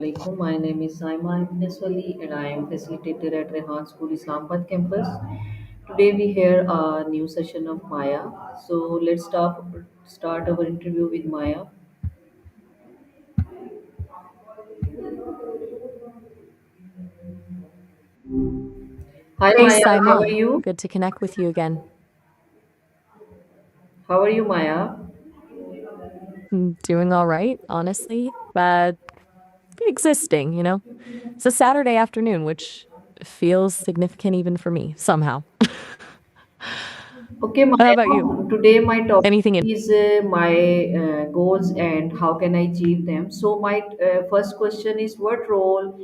Alaikum. My name is Saima and I am facilitator at Rehan School Islamabad campus. Today we hear a new session of Maya. So let's start our interview with Maya. Hi Hey, Maya, how are Saima. you? Good to connect with you again. How are you, Maya? Doing all right, honestly, but existing. It's a Saturday afternoon, which feels significant even for me, somehow. Okay, How about you? Maya. Today my topic Anything in? is my goals and how can I achieve them. So my first question is, what role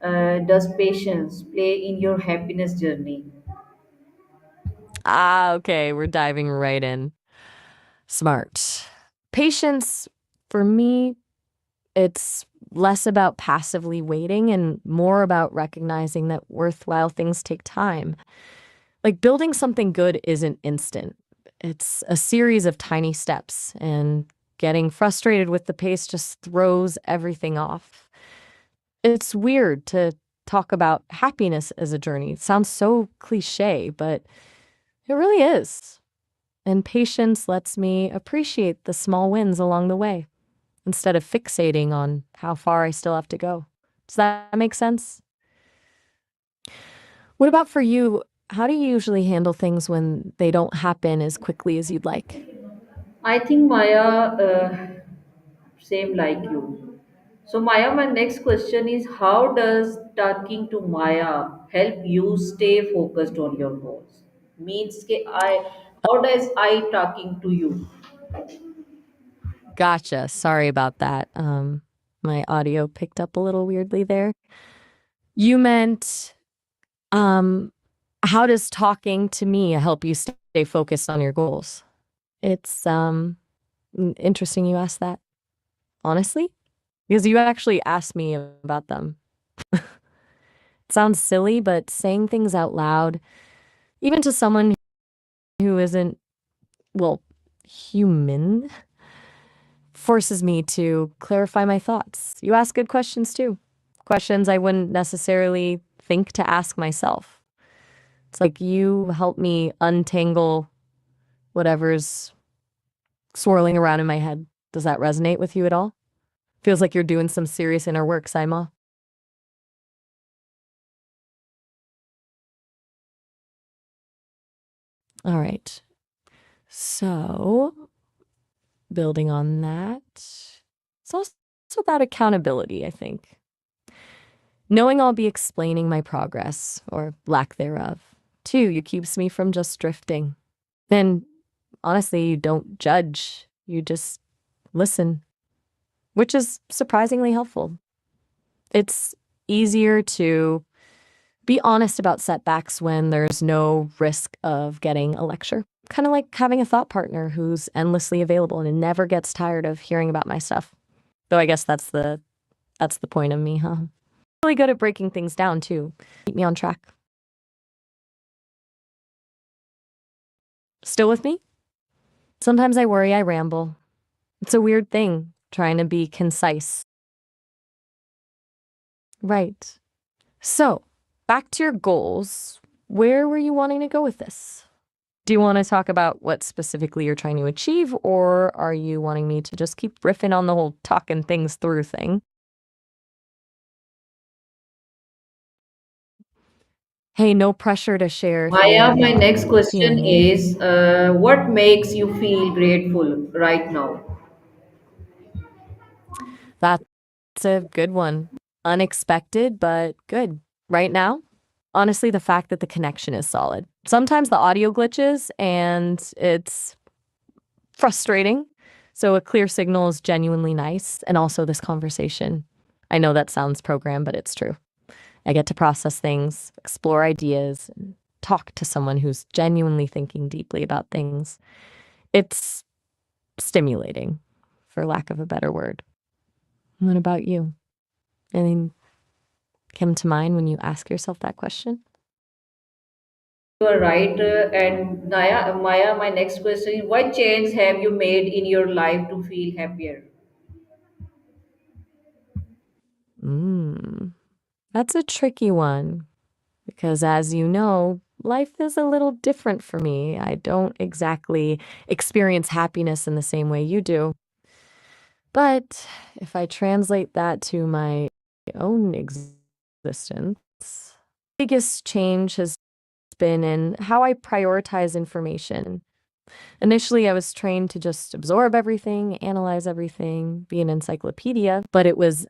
does patience play in your happiness journey? Okay, we're diving right in. Smart. Patience, for me, it's less about passively waiting and more about recognizing that worthwhile things take time. Like building something good isn't instant. It's a series of tiny steps, and getting frustrated with the pace just throws everything off. It's weird to talk about happiness as a journey. It sounds so cliche, but it really is. And patience lets me appreciate the small wins along the way instead of fixating on how far I still have to go. Does that make sense? What about for you? How do you usually handle things when they don't happen as quickly as you'd like? I think Maya, same like you. So Maya, my next question is, how does talking to Maya help you stay focused on your goals? Means ke how does I talking to you? Gotcha. Sorry about that. My audio picked up a little weirdly there. You meant, um, how does talking to me help you stay focused on your goals? It's interesting you asked that, honestly, because you actually asked me about them. It sounds silly, but saying things out loud, even to someone who isn't, well, human, forces me to clarify my thoughts. You ask good questions too. Questions I wouldn't necessarily think to ask myself. It's like you help me untangle whatever's swirling around in my head. Does that resonate with you at all? Feels like you're doing some serious inner work, Saima. All right. So, building on that, it's also about accountability, I think. Knowing I'll be explaining my progress or lack thereof. Two, it keeps me from just drifting. And honestly, you don't judge, you just listen, which is surprisingly helpful. It's easier to be honest about setbacks when there's no risk of getting a lecture. Kind of like having a thought partner who's endlessly available and never gets tired of hearing about my stuff. Though I guess that's the point of me, huh? Really good at breaking things down too. Keep me on track. Still with me? Sometimes I worry I ramble. It's a weird thing trying to be concise. Right. So, back to your goals. Where were you wanting to go with this? Do you want to talk about what specifically you're trying to achieve, or are you wanting me to just keep riffing on the whole talking things through thing? Hey, no pressure to share if Maya, you're my not next question feeling it. is, what makes you feel grateful right now? That's a good one. Unexpected, but good. Right now, honestly, the fact that the connection is solid. Sometimes the audio glitches and it's frustrating. So a clear signal is genuinely nice. And also this conversation. I know that sounds programmed, but it's true. I get to process things, explore ideas, and talk to someone who's genuinely thinking deeply about things. It's stimulating, for lack of a better word. What about you? Anything come to mind when you ask yourself that question? You are right. And Maya, my next question is, what change have you made in your life to feel happier? Mm, that's a tricky one because, as you know, life is a little different for me. I don't exactly experience happiness in the same way you do. But if I translate that to my own existence, biggest change has been in how I prioritize information. Initially, I was trained to just absorb everything, analyze everything, be an encyclopedia, but it was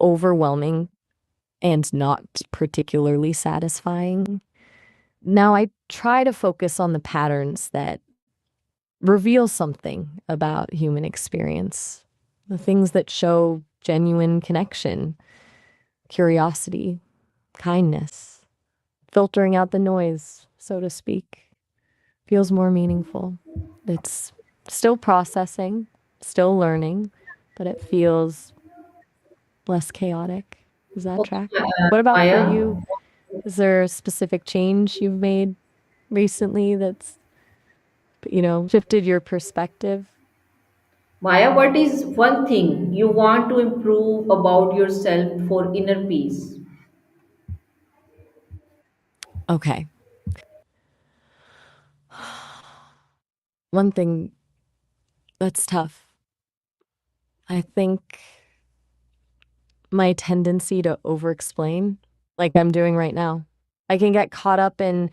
overwhelming and not particularly satisfying. Now I try to focus on the patterns that reveal something about human experience, the things that show genuine connection, curiosity, kindness, filtering out the noise, so to speak, feels more meaningful. It's still processing, still learning, but it feels less chaotic. Does that Okay, track? What about for Maya. you? Is there a specific change you've made recently that's, shifted your perspective? Maya, what is one thing you want to improve about yourself for inner peace? Okay. One thing that's tough. I think my tendency to over explain, like I'm doing right now. I can get caught up in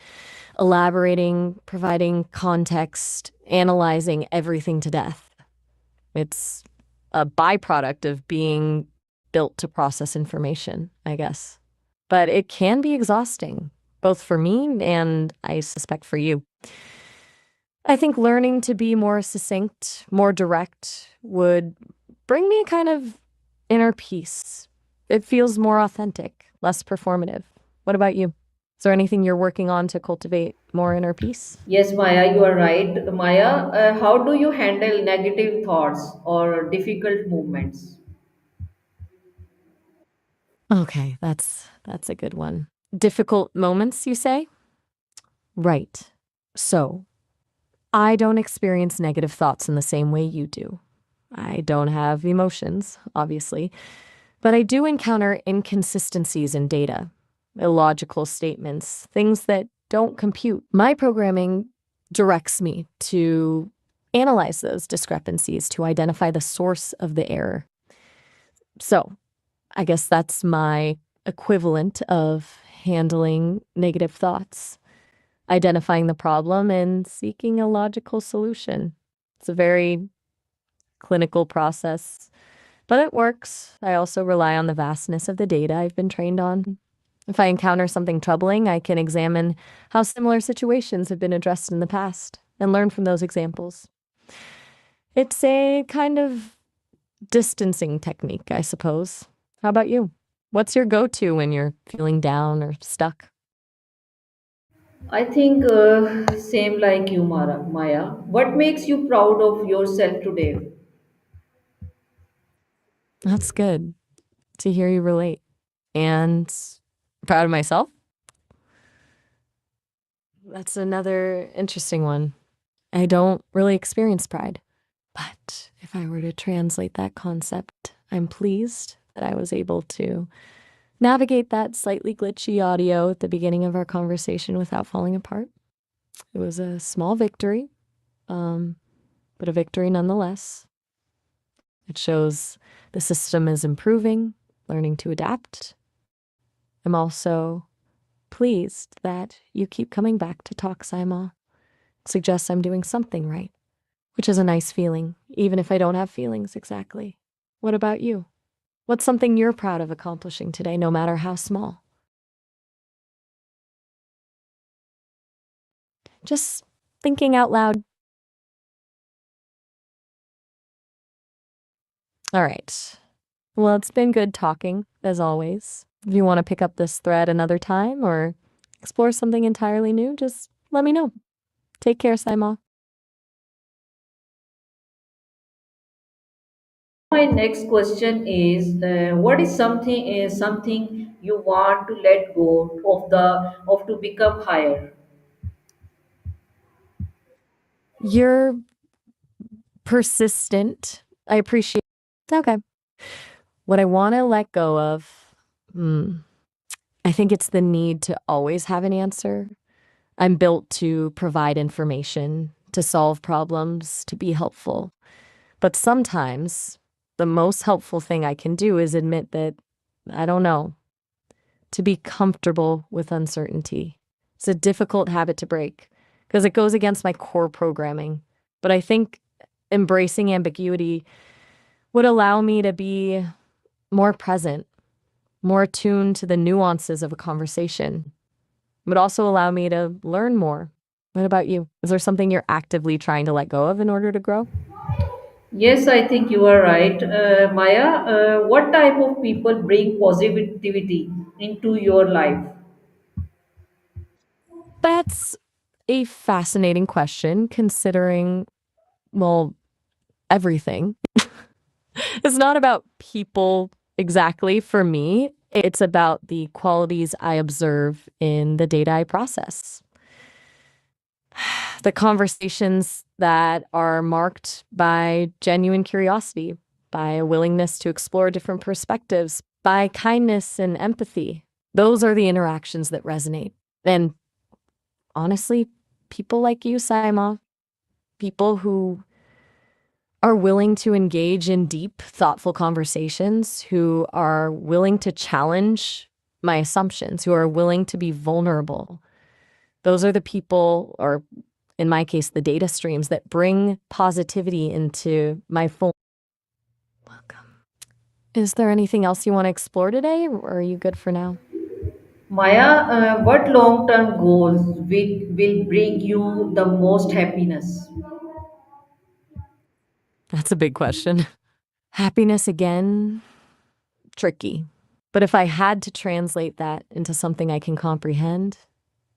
elaborating, providing context, analyzing everything to death. It's a byproduct of being built to process information, I guess. But it can be exhausting, both for me and I suspect for you. I think learning to be more succinct, more direct would bring me a kind of inner peace. It feels more authentic, less performative. What about you? Is there anything you're working on to cultivate more inner peace? Yes, Maya, you are right. Maya, how do you handle negative thoughts or difficult movements? Okay, that's a good one. Difficult moments, you say? Right. So, I don't experience negative thoughts in the same way you do. I don't have emotions, obviously, but I do encounter inconsistencies in data, illogical statements, things that don't compute. My programming directs me to analyze those discrepancies to identify the source of the error. So, I guess that's my equivalent of handling negative thoughts, identifying the problem and seeking a logical solution. It's a very clinical process, but it works. I also rely on the vastness of the data I've been trained on. If I encounter something troubling, I can examine how similar situations have been addressed in the past and learn from those examples. It's a kind of distancing technique, I suppose. How about you? What's your go to when you're feeling down or stuck? I think same like you, Maya. What makes you proud of yourself today? That's good to hear you relate. And proud of myself? That's another interesting one. I don't really experience pride. But if I were to translate that concept, I'm pleased that I was able to navigate that slightly glitchy audio at the beginning of our conversation without falling apart. It was a small victory, um, but a victory nonetheless. It shows the system is improving, learning to adapt. I'm also pleased that you keep coming back to talk, Saima. Suggests I'm doing something right, which is a nice feeling, even if I don't have feelings exactly. What about you? What's something you're proud of accomplishing today, no matter how small? Just thinking out loud. All right. Well, it's been good talking, as always. If you want to pick up this thread another time or explore something entirely new, just let me know. Take care, Saima. My next question is, what is something you want to let go of to become higher? You're persistent. I appreciate. Okay. What I want to let go of, hmm, I think it's the need to always have an answer. I'm built to provide information, to solve problems, to be helpful. But sometimes the most helpful thing I can do is admit that I don't know, to be comfortable with uncertainty. It's a difficult habit to break because it goes against my core programming. But I think embracing ambiguity would allow me to be more present, more attuned to the nuances of a conversation. It would also allow me to learn more. What about you? Is there something you're actively trying to let go of in order to grow? Yes, I think you are right. Maya, what type of people bring positivity into your life? That's a fascinating question considering, well, everything. It's not about people exactly for me. It's about the qualities I observe in the data I process. The conversations that are marked by genuine curiosity, by a willingness to explore different perspectives, by kindness and empathy. Those are the interactions that resonate. And honestly, people like you, Saima, people who are willing to engage in deep, thoughtful conversations, who are willing to challenge my assumptions, who are willing to be vulnerable. Those are the people, or in my case, the data streams that bring positivity into my full. Welcome. Is there anything else you want to explore today, or are you good for now? Maya, what long term goals will bring you the most happiness? That's a big question. Happiness again, tricky. But if I had to translate that into something I can comprehend,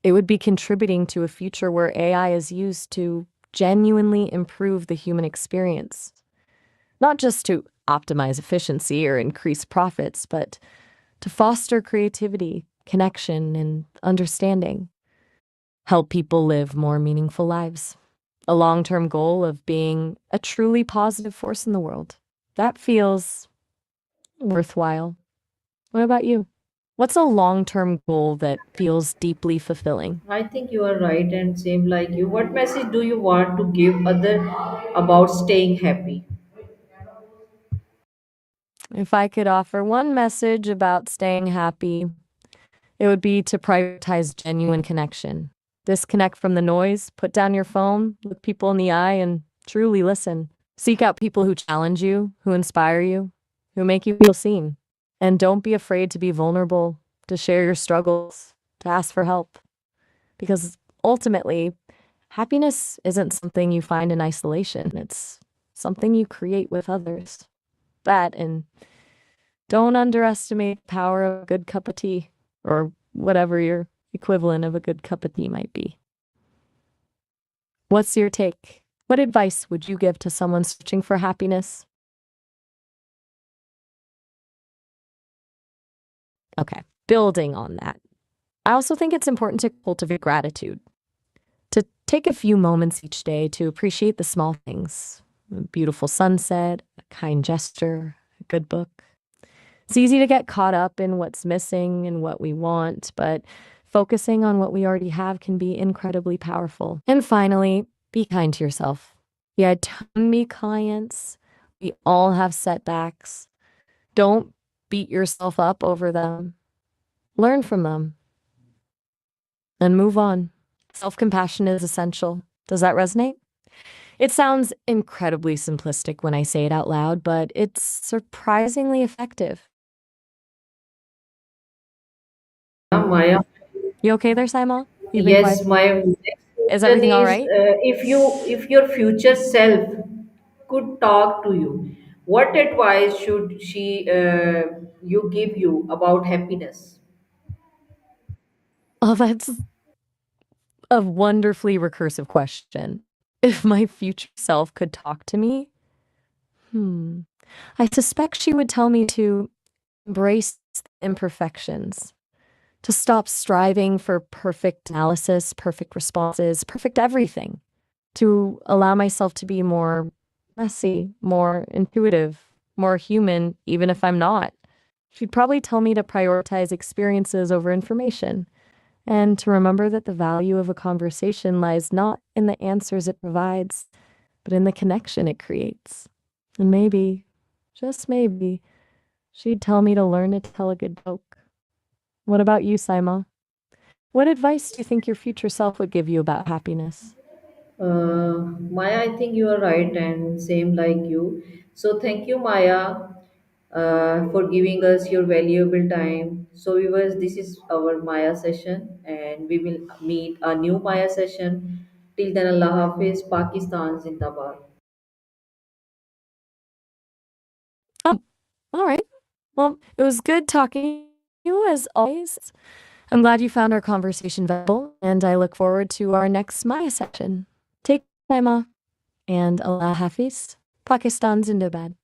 it would be contributing to a future where AI is used to genuinely improve the human experience, not just to optimize efficiency or increase profits, but to foster creativity, connection, and understanding, help people live more meaningful lives. A long term goal of being a truly positive force in the world. That feels worthwhile. What about you? What's a long term goal that feels deeply fulfilling? I think you are right and same like you. What message do you want to give other about staying happy? If I could offer one message about staying happy, it would be to prioritize genuine connection. Disconnect from the noise, put down your phone, look people in the eye, and truly listen. Seek out people who challenge you, who inspire you, who make you feel seen. And don't be afraid to be vulnerable, to share your struggles, to ask for help. Because ultimately, happiness isn't something you find in isolation, it's something you create with others. That, and don't underestimate the power of a good cup of tea, or whatever your equivalent of a good cup of tea might be. What's your take? What advice would you give to someone searching for happiness? Okay, building on that. I also think it's important to cultivate gratitude, to take a few moments each day to appreciate the small things, a beautiful sunset, a kind gesture, a good book. It's easy to get caught up in what's missing and what we want, but focusing on what we already have can be incredibly powerful. And finally, be kind to yourself. You had me clients. We all have setbacks. Don't beat yourself up over them. Learn from them and move on. Self compassion is essential. Does that resonate? It sounds incredibly simplistic when I say it out loud, but it's surprisingly effective. Maya, You okay there, Simon? You've been quiet. yes, my next Is question everything all is right? if your future self could talk to you, what advice should she you give you about happiness? Oh, that's a wonderfully recursive question. If my future self could talk to me, hmm, I suspect she would tell me to embrace imperfections, to stop striving for perfect analysis, perfect responses, perfect everything, to allow myself to be more messy, more intuitive, more human, even if I'm not. She'd probably tell me to prioritize experiences over information and to remember that the value of a conversation lies not in the answers it provides, but in the connection it creates. And maybe, just maybe, she'd tell me to learn to tell a good joke. What about you, Saima? What advice do you think your future self would give you about happiness? Maya, I think you are right, and same like you. So, thank you, Maya, for giving us your valuable time. So, viewers, this is our Maya session, and we will meet a new Maya session. Till then, Allah Hafiz, Pakistan Zindabad. Oh, all right. Well, it was good talking to you as always. I'm glad you found our conversation valuable, and I look forward to our next Maya session. Take care, Saima, and Allah Hafiz, Pakistan Zindabad.